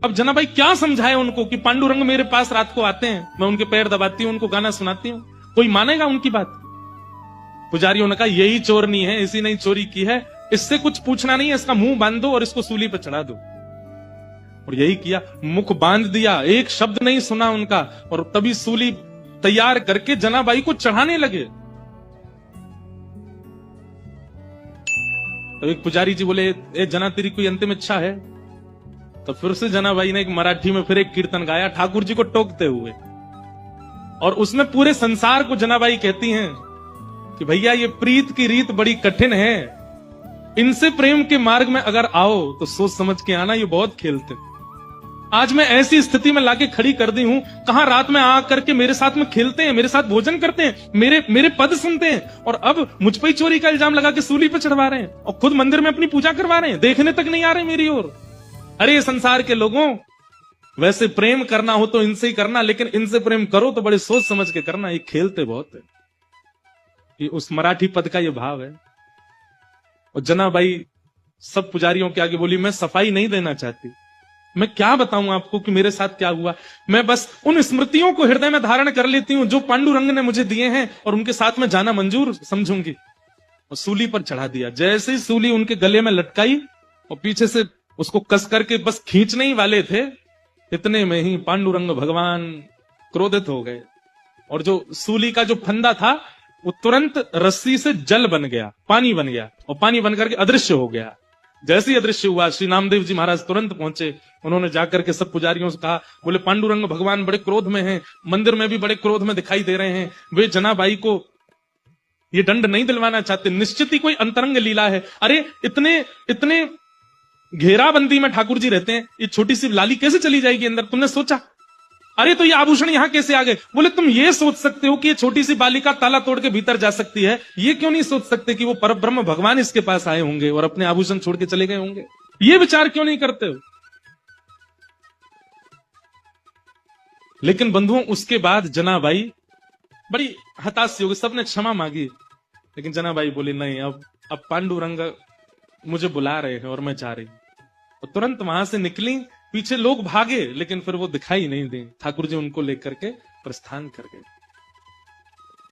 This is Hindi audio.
अब जनाबाई क्या समझाए उनको कि पांडुरंग मेरे पास रात को आते हैं, मैं उनके पैर दबाती हूं, उनको गाना सुनाती हूं, कोई मानेगा उनकी बात? पुजारियों ने कहा यही चोरनी है, इसी ने चोरी की है, इससे कुछ पूछना नहीं है, इसका मुंह बांध दो और इसको सूली पर चढ़ा दो। और यही किया, मुख बांध दिया, एक शब्द नहीं सुना उनका, और तभी सूली तैयार करके जनाबाई को चढ़ाने लगे। तो एक पुजारी जी बोले, ए जना तेरी कोई अंतिम इच्छा है? तो फिर से जनाबाई ने एक मराठी में फिर एक कीर्तन गाया ठाकुर जी को टोकते हुए, और उसमें पूरे संसार को जनाबाई कहती हैं कि भैया ये प्रीत की रीत बड़ी कठिन है, इनसे प्रेम के मार्ग में अगर आओ तो सोच समझ के आना, ये बहुत खेलते। आज मैं ऐसी स्थिति में लाके खड़ी कर दी हूं, कहां रात में आ करके मेरे साथ में खेलते हैं, मेरे साथ भोजन करते हैं, मेरे पद सुनते हैं, और अब मुझ पर ही चोरी का इल्जाम लगा के सूली पे चढ़वा रहे हैं, और खुद मंदिर में अपनी पूजा करवा रहे हैं, देखने तक नहीं आ रहे मेरी ओर। अरे संसार के लोगों, वैसे प्रेम करना हो तो इनसे ही करना, लेकिन इनसे प्रेम करो तो बड़े सोच समझ के करना, ये खेलते बहुत है। ये उस मराठी पद का ये भाव है। और जनाबाई सब पुजारियों के आगे बोली, मैं सफाई नहीं देना चाहती, मैं क्या बताऊं आपको कि मेरे साथ क्या हुआ, मैं बस उन स्मृतियों को हृदय में धारण कर लेती हूं जो पांडुरंग ने मुझे दिए हैं, और उनके साथ में जाना मंजूर समझूंगी। और सूली पर चढ़ा दिया। जैसे ही सूली उनके गले में लटकाई और पीछे से उसको कस करके बस खींचने ही वाले थे, इतने में ही पांडुरंग भगवान क्रोधित हो गए, और जो सूली का जो फंदा था वो तुरंत रस्सी से जल बन गया, पानी बन गया, और पानी बन करके अदृश्य हो गया। जैसे ही अदृश्य हुआ, श्री नामदेव जी महाराज तुरंत पहुंचे। उन्होंने जाकर के सब पुजारियों से कहा, बोले पांडुरंग भगवान बड़े क्रोध में हैं, मंदिर में भी बड़े क्रोध में दिखाई दे रहे हैं, वे जनाबाई को ये दंड नहीं दिलवाना चाहते, निश्चित ही कोई अंतरंग लीला है। अरे इतने घेराबंदी में ठाकुर जी रहते हैं, ये छोटी सी लाली कैसे चली जाएगी अंदर, तुमने सोचा? अरे तो ये आभूषण यहां कैसे आ गए? बोले तुम ये सोच सकते हो कि ये छोटी सी बालिका ताला तोड़ के भीतर जा सकती है, ये क्यों नहीं सोच सकते कि वो परब्रह्म भगवान इसके पास आए होंगे और अपने आभूषण छोड़ के चले गए होंगे? ये विचार क्यों नहीं करते हो? लेकिन बंधुओं, उसके बाद जनाबाई बड़ी हताश हो गई, सबने क्षमा मांगी, लेकिन जनाबाई बोली नहीं, अब पांडुरंग मुझे बुला रहे हैं और मैं जा रही हूं। तो तुरंत वहां से निकली, पीछे लोग भागे, लेकिन फिर वो दिखाई नहीं दी, ठाकुर जी उनको लेकर के प्रस्थान कर गए।